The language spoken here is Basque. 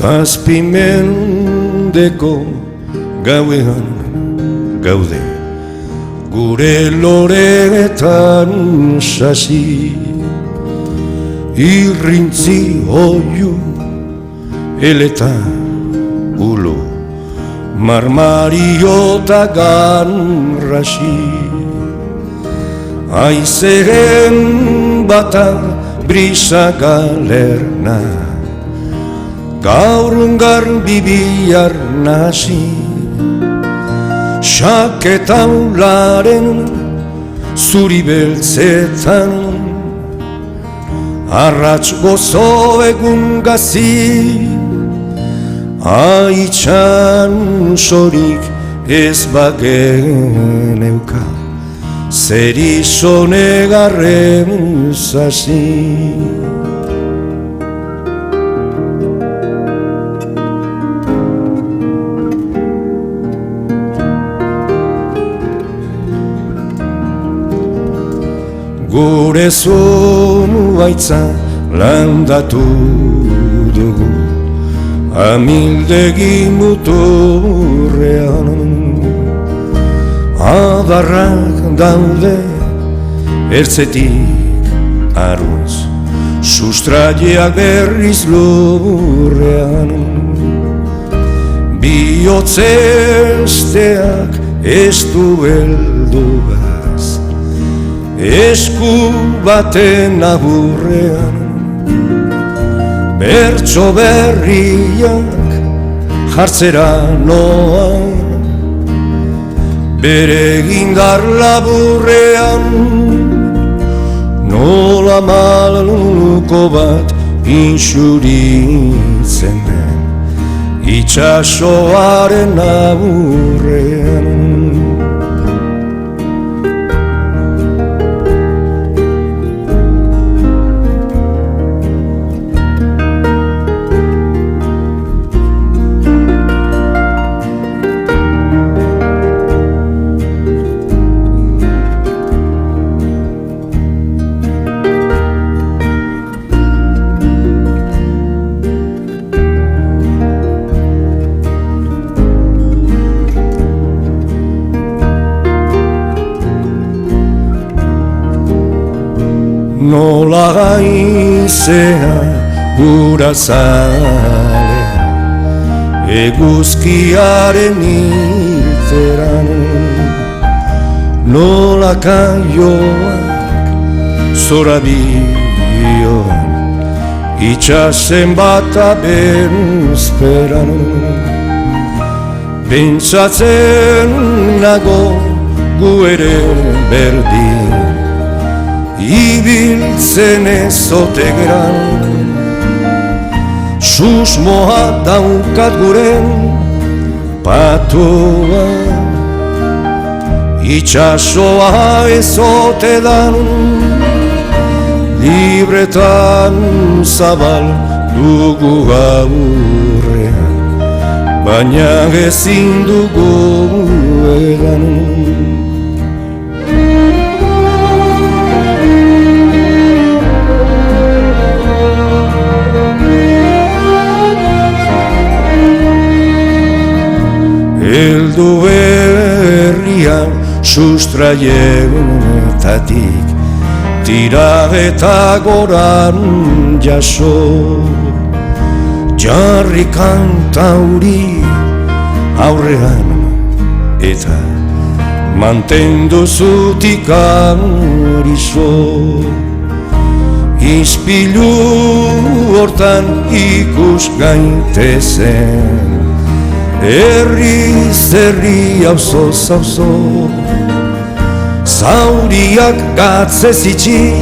Zazpi mendeko gauean gaude, gure loreetan sasi, irrintzi oiu eleta ulo, marmariota ganrasi. Aizeren bata brisa galerna, gaur garbi bihar nasi. Xaketaularen zuri beltzetan, arrats gozo egun gazi. Aitxan sorik ez bageneuka, zer izonegarren zasi. Gure zonu baitza landatu dugu, amildegi muturrean. Adarrak daude ertzetik arruz, sustraiak berriz lurrean. Bihotzesteak ez du beldugaz, esku baten aburrean. Bertso berriak jartzera noa, bere gindar laburrean. Nola maluko bat insuritzen den, itxasoaren aburrean. Nola gaizea gura zalea, eguzkiaren hiltzeran. Nola kaioak zorabioan, itxasen bata bezperan. Pentsatzen nago gu ere berdin, ibiltzen ezote geran. Susmoa daukat guren patoa, itxasoa ezote dan. Libretan zabal dugu gaurrean, baina ezin dugu edan. Eldu berrian sustraietatik, tira eta goran jaso. Jarri kantauri aurrean eta mantendu zutik arizo. Ispilu hortan ikus gaitezen, herri auzoz auzo. Zauriak gatzez itxi